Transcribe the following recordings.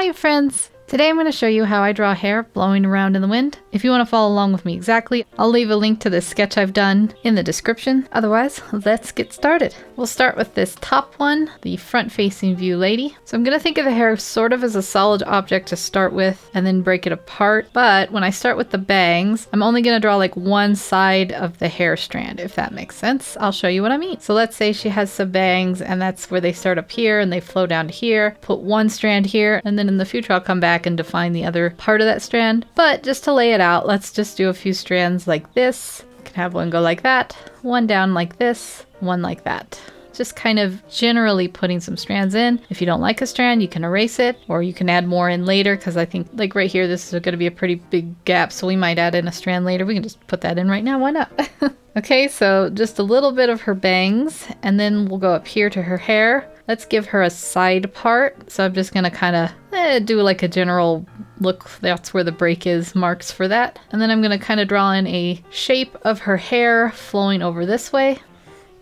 Hi friends! Today I'm going to show you how I draw hair blowing around in the wind. If you want to follow along with me exactly, I'll leave a link to this sketch I've done in the description. Otherwise, let's get started. We'll start with this top one, the front-facing view lady. So I'm going to think of the hair sort of as a solid object to start with and then break it apart. But when I start with the bangs, I'm only going to draw like one side of the hair strand, if that makes sense. I'll show you what I mean. So let's say she has some bangs and that's where they start up here and they flow down to here. Put one strand here and then in the future I'll come back and define the other part of that strand. But just to lay it out, let's just do a few strands like this. You can have one go like that, one down like this, one like that. Just kind of generally putting some strands in. If you don't like a strand, you can erase it or you can add more in later, because I think like right here this is going to be a pretty big gap, so we might add in a strand later. We can just put that in right now, why not? Okay, so just a little bit of her bangs and then we'll go up here to her hair. Let's give her a side part. So I'm just going to kind of do like a general look. That's where the break is, marks for that. And then I'm going to kind of draw in a shape of her hair flowing over this way.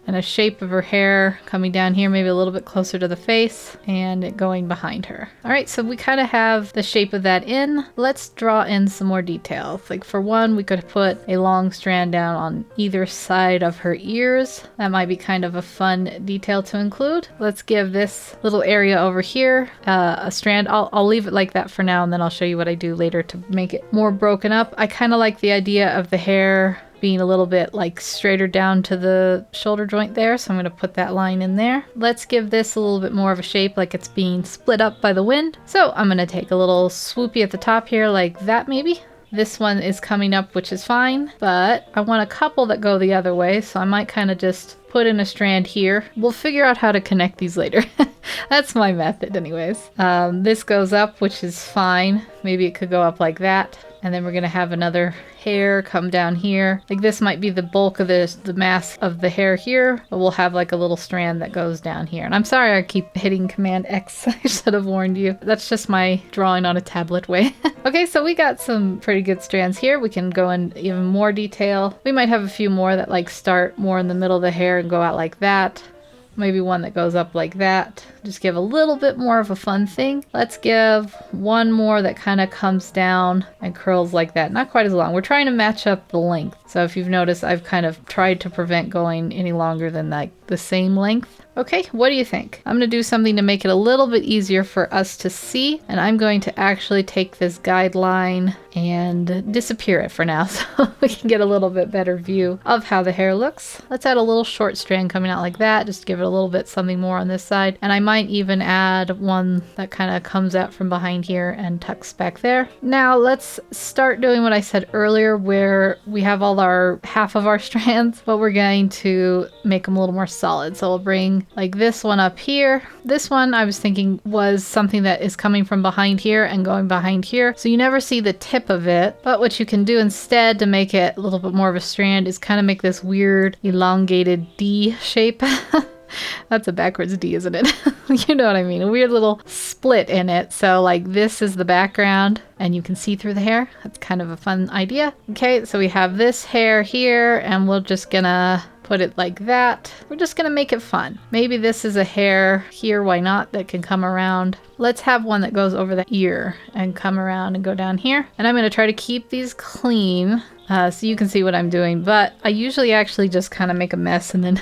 And a shape of her hair coming down here, maybe a little bit closer to the face, and it going behind her. All right, so we kind of have the shape of that in. Let's draw in some more details. Like for one, we could put a long strand down on either side of her ears. That might be kind of a fun detail to include. Let's give this little area over here a strand. I'll leave it like that for now, and then I'll show you what I do later to make it more broken up. I kind of like the idea of the hair being a little bit like straighter down to the shoulder joint there, so I'm going to put that line in there. Let's give this a little bit more of a shape like it's being split up by the wind. So I'm going to take a little swoopy at the top here like that maybe. This one is coming up, which is fine, but I want a couple that go the other way, so I might kind of just put in a strand here. We'll figure out how to connect these later. That's my method anyways. This goes up, which is fine. Maybe it could go up like that. And then we're going to have another hair come down here. Like this might be the bulk of the mass of the hair here, but we'll have like a little strand that goes down here. And I'm sorry I keep hitting Command X. I should have warned you. That's just my drawing on a tablet way. Okay, so we got some pretty good strands here. We can go in even more detail. We might have a few more that like start more in the middle of the hair and go out like that. Maybe one that goes up like that. Just give a little bit more of a fun thing. Let's give one more that kind of comes down and curls like that. Not quite as long. We're trying to match up the length. So if you've noticed, I've kind of tried to prevent going any longer than like the same length. Okay, what do you think? I'm going to do something to make it a little bit easier for us to see, and I'm going to actually take this guideline and disappear it for now so we can get a little bit better view of how the hair looks. Let's add a little short strand coming out like that, just give it a little bit something more on this side, and I might even add one that kind of comes out from behind here and tucks back there. Now let's start doing what I said earlier where we have all our half of our strands, but we're going to make them a little more solid. So we'll bring like this one up here. This one I was thinking was something that is coming from behind here and going behind here. So you never see the tip of it, but what you can do instead to make it a little bit more of a strand is kind of make this weird elongated D shape. That's a backwards D, isn't it? You know what I mean? A weird little split in it. So like this is the background and you can see through the hair. That's kind of a fun idea. Okay, so we have this hair here and we're just gonna put it like that. We're just gonna make it fun. Maybe this is a hair here, why not, that can come around. Let's have one that goes over the ear and come around and go down here. And I'm gonna try to keep these clean so you can see what I'm doing, but I usually actually just kind of make a mess and then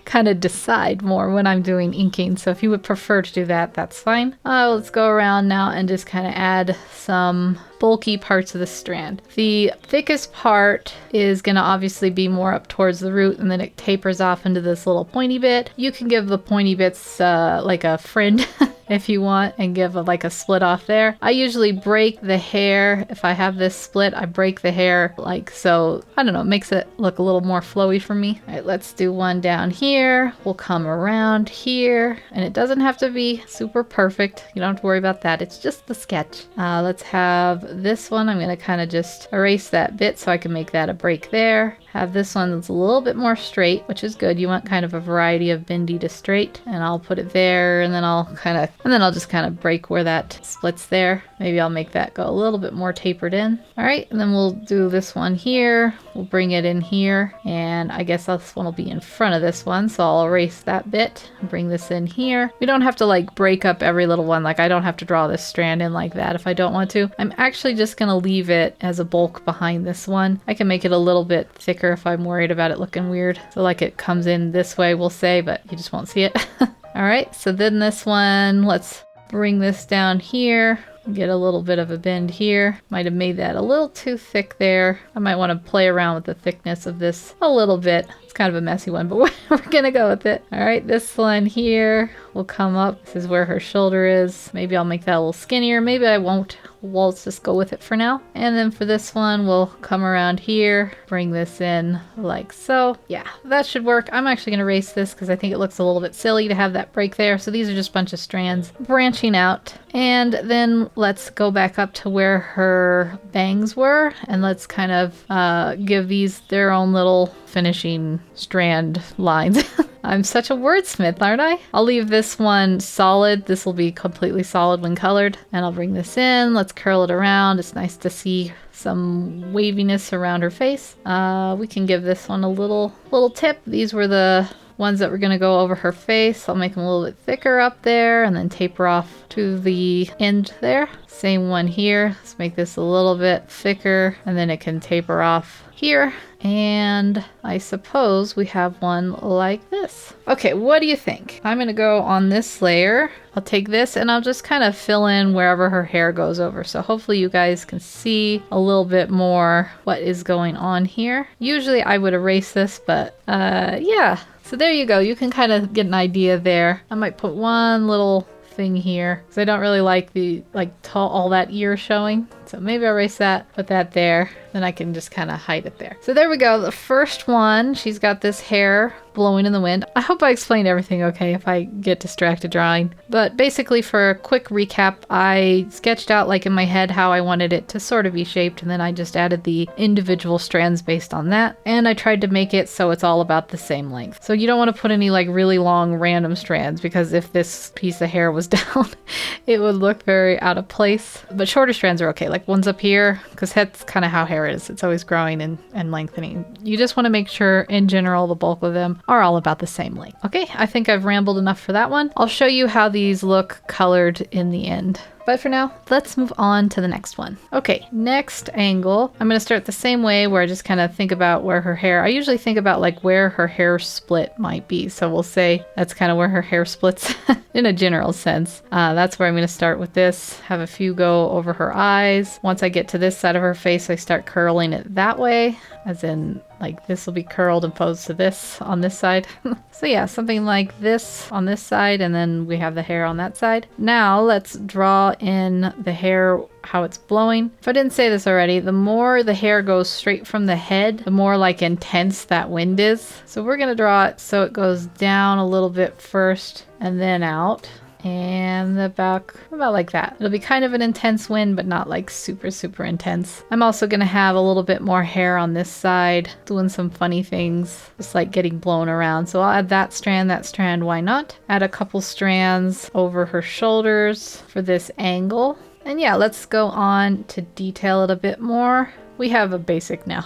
kind of decide more when I'm doing inking. So if you would prefer to do that, that's fine. Let's go around now and just kind of add some bulky parts of the strand. The thickest part is going to obviously be more up towards the root, and then it tapers off into this little pointy bit. You can give the pointy bits like a friend if you want and give like a split off there. I usually break the hair. If I have this split, I break the hair like so. I don't know, it makes it look a little more flowy for me. All right, let's do one down here. We'll come around here, and it doesn't have to be super perfect. You don't have to worry about that. It's just the sketch. Let's have this one. I'm going to kind of just erase that bit so I can make that a break there. have this one that's a little bit more straight, which is good. You want kind of a variety of bendy to straight, and I'll put it there, and then I'll just kind of break where that splits there. Maybe I'll make that go a little bit more tapered in. All right, and then we'll do this one here. We'll bring it in here, and I guess this one will be in front of this one, so I'll erase that bit and bring this in here. We don't have to like break up every little one. Like I don't have to draw this strand in like that if I don't want to. I'm actually just gonna leave it as a bulk behind this one. I can make it a little bit thicker if I'm worried about it looking weird. So like it comes in this way, we'll say, but you just won't see it. All right, so then this one, let's bring this down here. Get a little bit of a bend here. Might have made that a little too thick there. I might want to play around with the thickness of this a little bit. It's kind of a messy one, but we're gonna go with it. All right, this one here will come up. This is where her shoulder is. Maybe I'll make that a little skinnier. Maybe I won't. We'll just go with it for now. And then for this one, we'll come around here, bring this in like so. Yeah, that should work. I'm actually gonna erase this because I think it looks a little bit silly to have that break there. So these are just a bunch of strands branching out. And then let's go back up to where her bangs were, and let's kind of give these their own little finishing strand lines. I'm such a wordsmith, aren't I? I'll leave this one solid. This will be completely solid when colored. And I'll bring this in. Let's curl it around. It's nice to see some waviness around her face. We can give this one a little tip. These were the ones that were going to go over her face. I'll make them a little bit thicker up there and then taper off to the end there. Same one here. Let's make this a little bit thicker and then it can taper off here. And I suppose we have one like this. Okay, what do you think? I'm gonna go on this layer. I'll take this and I'll just kind of fill in wherever her hair goes over. So hopefully you guys can see a little bit more what is going on here. Usually I would erase this, but yeah. So there you go. You can kind of get an idea there. I might put one little thing here because I don't really like the all that ear showing. So maybe I'll erase that, put that there, then I can just kind of hide it there. So there we go. The first one, she's got this hair blowing in the wind. I hope I explained everything okay if I get distracted drawing. But basically for a quick recap, I sketched out like in my head how I wanted it to sort of be shaped, and then I just added the individual strands based on that. And I tried to make it so it's all about the same length. So you don't want to put any like really long random strands, because if this piece of hair was down, it would look very out of place. But shorter strands are okay, like ones up here, because that's kind of how hair is. It's always growing and lengthening. You just want to make sure in general the bulk of them are all about the same length. Okay, I think I've rambled enough for that one. I'll show you how these look colored in the end. But for now, let's move on to the next one. Okay, next angle. I'm going to start the same way where I just kind of think about where her hair, I usually think about like where her hair split might be. So we'll say that's kind of where her hair splits in a general sense. That's where I'm going to start with this. Have a few go over her eyes. Once I get to this side of her face, I start curling it that way, as in like this will be curled opposed to this on this side. So yeah, something like this on this side, and then we have the hair on that side. Now let's draw in the hair, how it's blowing. If I didn't say this already, the more the hair goes straight from the head, the more like intense that wind is. So we're gonna draw it so it goes down a little bit first and then out. And the back, about like that. It'll be kind of an intense wind, but not like super, super intense. I'm also gonna have a little bit more hair on this side, doing some funny things, just like getting blown around. So I'll add that strand, why not? Add a couple strands over her shoulders for this angle. And yeah, let's go on to detail it a bit more. We have a basic now.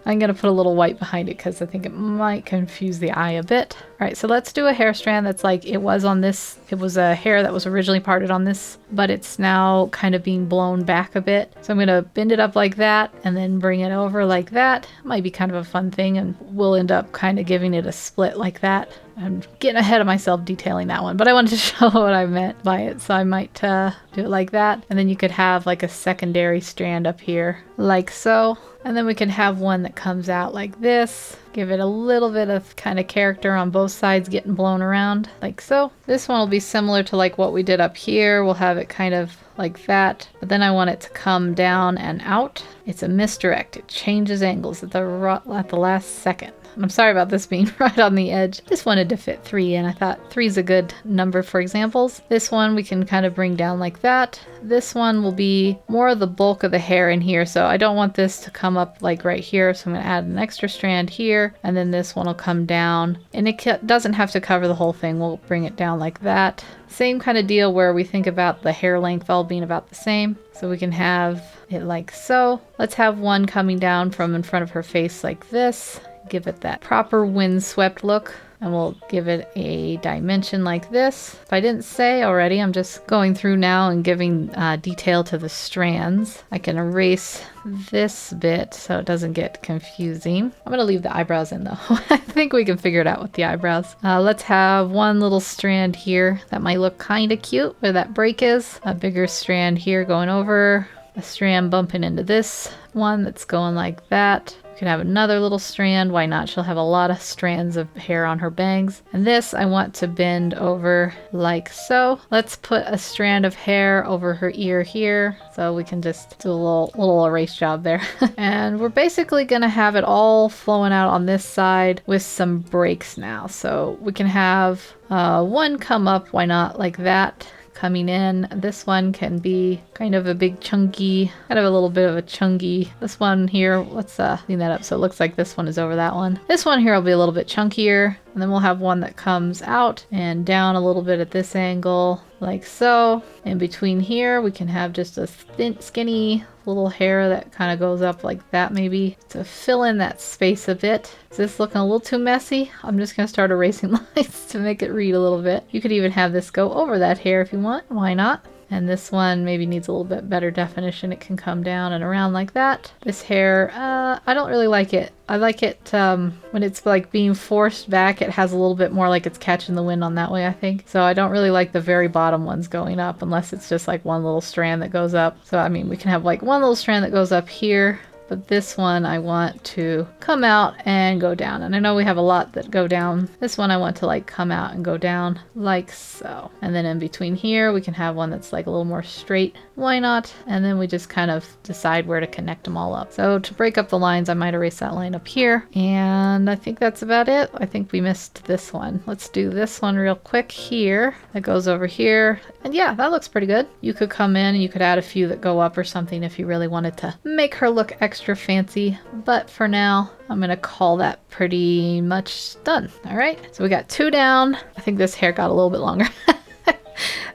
I'm going to put a little white behind it because I think it might confuse the eye a bit. All right, so let's do a hair strand that's like it was on this. It was a hair that was originally parted on this, but it's now kind of being blown back a bit. So I'm going to bend it up like that and then bring it over like that. Might be kind of a fun thing, and we'll end up kind of giving it a split like that. I'm getting ahead of myself detailing that one, but I wanted to show what I meant by it. So I might do it like that. And then you could have like a secondary strand up here like so. And then we can have one that comes out like this. Give it a little bit of kind of character on both sides getting blown around like so. This one will be similar to like what we did up here. We'll have it kind of like that, but then I want it to come down and out. It's a misdirect. It changes angles at the last second. And I'm sorry about this being right on the edge. Just wanted to fit 3 in. I thought 3 is a good number for examples. This one we can kind of bring down like that. This one will be more of the bulk of the hair in here, so I don't want this to come up like right here, so I'm going to add an extra strand here, and then this one will come down, and it doesn't have to cover the whole thing. We'll bring it down like that. Same kind of deal where we think about the hair length all being about the same, so we can have it like so. Let's have one coming down from in front of her face like this, give it that proper windswept look. And we'll give it a dimension like this. If I didn't say already, I'm just going through now and giving detail to the strands. I can erase this bit so it doesn't get confusing. I'm gonna leave the eyebrows in though. I think we can figure it out with the eyebrows. Let's have one little strand here that might look kind of cute where that break is. A bigger strand here going over. A strand bumping into this one that's going like that. Can have another little strand. Why not? She'll have a lot of strands of hair on her bangs. And this I want to bend over like so. Let's put a strand of hair over her ear here. So we can just do a little erase job there. And we're basically gonna have it all flowing out on this side with some breaks now. So we can have one come up, why not, like that. Coming in. This one can be kind of a big chunky, kind of a little bit of a chunky. This one here, let's clean that up so it looks like this one is over that one. This one here will be a little bit chunkier, and then we'll have one that comes out and down a little bit at this angle, like so. In between here, we can have just a thin, skinny little hair that kind of goes up like that maybe to fill in that space a bit. Is this looking a little too messy? I'm just going to start erasing lines to make it read a little bit. You could even have this go over that hair if you want. Why not? And this one maybe needs a little bit better definition. It can come down and around like that. This hair, I don't really like it. I like it when it's like being forced back. It has a little bit more like it's catching the wind on that way, I think. So I don't really like the very bottom ones going up unless it's just like one little strand that goes up. So I mean, we can have like one little strand that goes up here. But this one I want to come out and go down. And I know we have a lot that go down. This one I want to like come out and go down like so. And then in between here, we can have one that's like a little more straight. Why not? And then we just kind of decide where to connect them all up. So to break up the lines, I might erase that line up here. And I think that's about it. I think we missed this one. Let's do this one real quick here. That goes over here. And yeah, that looks pretty good. You could come in and you could add a few that go up or something if you really wanted to make her look extra fancy. But for now, I'm gonna call that pretty much done. All right, so we got 2 down. I think this hair got a little bit longer.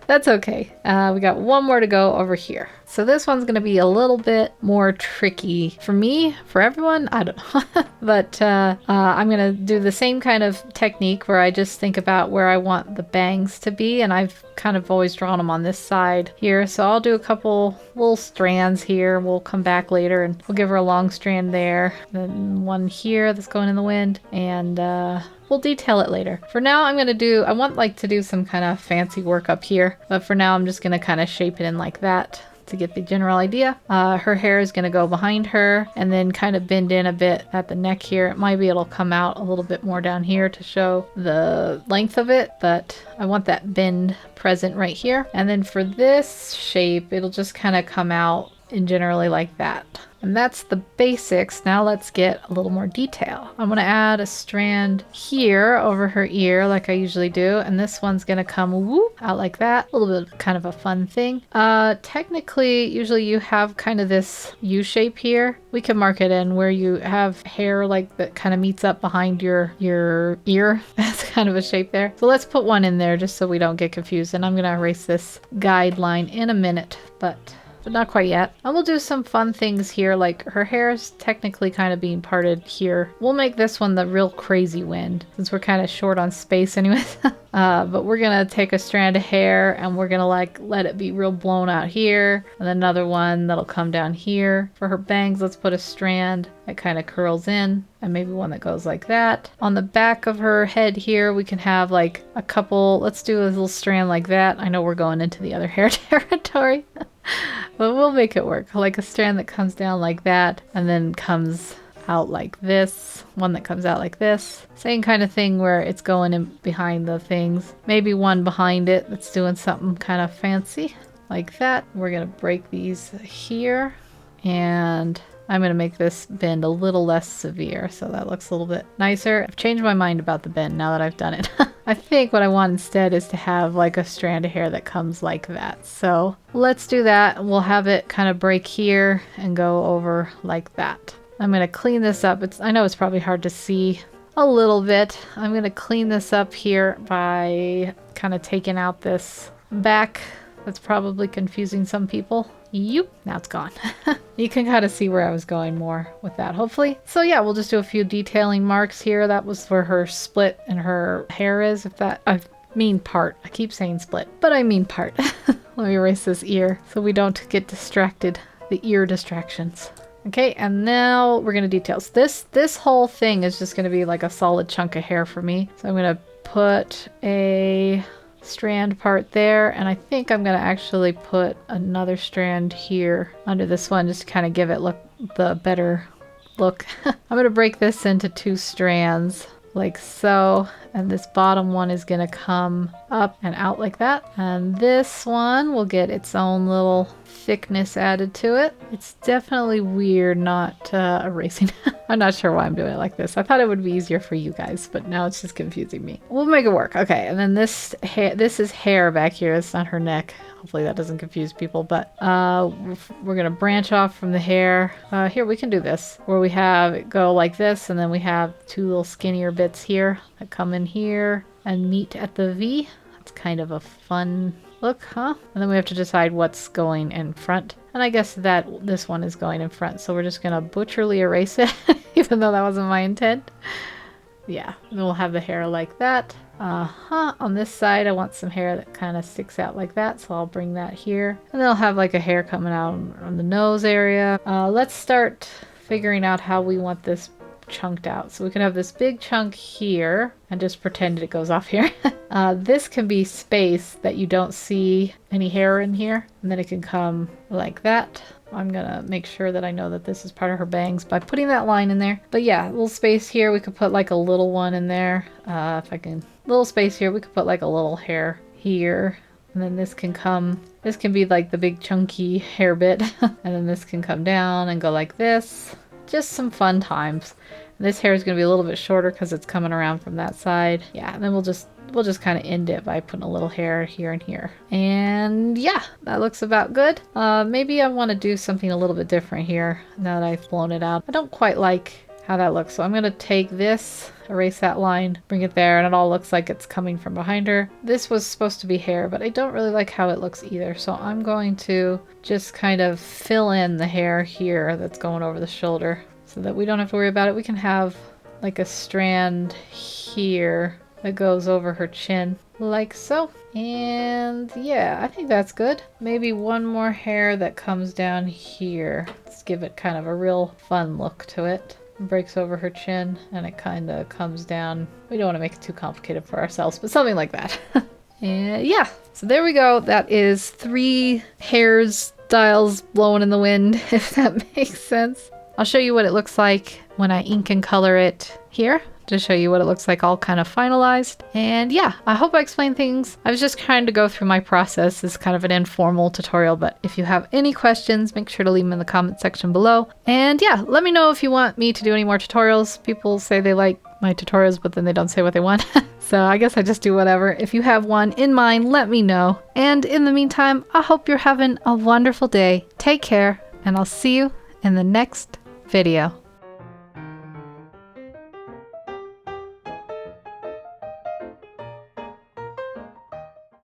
That's okay. We got one more to go over here. So this one's going to be a little bit more tricky for me, for everyone, I don't know. But I'm going to do the same kind of technique where I just think about where I want the bangs to be. And I've kind of always drawn them on this side here. So I'll do a couple little strands here. We'll come back later and we'll give her a long strand there. Then one here that's going in the wind. And we'll detail it later. For now, I want like to do some kind of fancy work up here. But for now, I'm just going to kind of shape it in like that to get the general idea. Her hair is going to go behind her and then kind of bend in a bit at the neck here. It might be it'll come out a little bit more down here to show the length of it, but I want that bend present right here. And then for this shape, it'll just kind of come out in generally like that. And that's the basics. Now let's get a little more detail. I'm going to add a strand here over her ear like I usually do. And this one's going to come whoop out like that. A little bit of kind of a fun thing. Technically, usually you have kind of this U shape here. We can mark it in where you have hair like that kind of meets up behind your ear. That's kind of a shape there. So let's put one in there just so we don't get confused. And I'm going to erase this guideline in a minute, but not quite yet. And we'll do some fun things here, like her hair is technically kind of being parted here. We'll make this one the real crazy wind since we're kind of short on space anyways. But we're gonna take a strand of hair and we're gonna like let it be real blown out here, and then another one that'll come down here. For her bangs, let's put a strand that kind of curls in, and maybe one that goes like that. On the back of her head here, we can have like a couple, let's do a little strand like that. I know we're going into the other hair territory. But we'll make it work. Like a strand that comes down like that and then comes out like this. One that comes out like this. Same kind of thing where it's going in behind the things. Maybe one behind it that's doing something kind of fancy like that. We're going to break these here. And I'm going to make this bend a little less severe so that looks a little bit nicer. I've changed my mind about the bend now that I've done it. I think what I want instead is to have like a strand of hair that comes like that. So let's do that. We'll have it kind of break here and go over like that. I'm going to clean this up. I know it's probably hard to see a little bit. I'm going to clean this up here by kind of taking out this back. That's probably confusing some people. Yep, now it's gone. You can kind of see where I was going more with that, hopefully. So yeah, we'll just do a few detailing marks here. That was where her split and her hair is. I mean part. I keep saying split, but I mean part. Let me erase this ear so we don't get distracted. The ear distractions. Okay, and now we're gonna details. This whole thing is just gonna be like a solid chunk of hair for me. So I'm gonna put a strand part there, and I think I'm gonna actually put another strand here under this one just to kind of give it the better look. I'm gonna break this into 2 strands like so, and this bottom one is gonna come up and out like that, and this one will get its own little thickness added to it. It's definitely weird not erasing. I'm not sure why I'm doing it like this. I thought it would be easier for you guys, but now it's just confusing me. We'll make it work. Okay, and then this is hair back here. It's not her neck. Hopefully that doesn't confuse people, but we're gonna branch off from the hair. Here, we can do this, where we have it go like this, and then we have 2 little skinnier bits here that come in here and meet at the V. That's kind of a fun look, huh? And then we have to decide what's going in front. And I guess that this one is going in front, so we're just gonna butcherly erase it, even though that wasn't my intent. Yeah, and we'll have the hair like that. On this side I want some hair that kind of sticks out like that, so I'll bring that here. And then I'll have like a hair coming out on the nose area. Let's start figuring out how we want this chunked out. So we can have this big chunk here and just pretend it goes off here. This can be space that you don't see any hair in here, and then it can come like that. I'm gonna make sure that I know that this is part of her bangs by putting that line in there. But yeah, a little space here. We could put like a little one in there. If I can, little space here. We could put like a little hair here. And then this can be like the big chunky hair bit. And then this can come down and go like this. Just some fun times. And this hair is going to be a little bit shorter because it's coming around from that side. Yeah, and then we'll just kind of end it by putting a little hair here and here. And yeah, that looks about good. Maybe I want to do something a little bit different here now that I've blown it out. I don't quite like how that looks, so I'm going to take this, erase that line, bring it there, and it all looks like it's coming from behind her. This was supposed to be hair, but I don't really like how it looks either, so I'm going to just kind of fill in the hair here that's going over the shoulder so that we don't have to worry about it. We can have like a strand here that goes over her chin like so. And yeah, I think that's good. Maybe one more hair that comes down here. Let's give it kind of a real fun look to it. Breaks over her chin and it kind of comes down. We don't want to make it too complicated for ourselves, but something like that. And yeah, so there we go. That is 3 hairstyles blowing in the wind, if that makes sense. I'll show you what it looks like when I ink and color it here, to show you what it looks like all kind of finalized. And yeah, I hope I explained things. I was just trying to go through my process as kind of an informal tutorial, but if you have any questions, make sure to leave them in the comment section below. And yeah, let me know if you want me to do any more tutorials. People say they like my tutorials, but then they don't say what they want. So I guess I just do whatever. If you have one in mind, let me know. And in the meantime, I hope you're having a wonderful day. Take care, and I'll see you in the next video.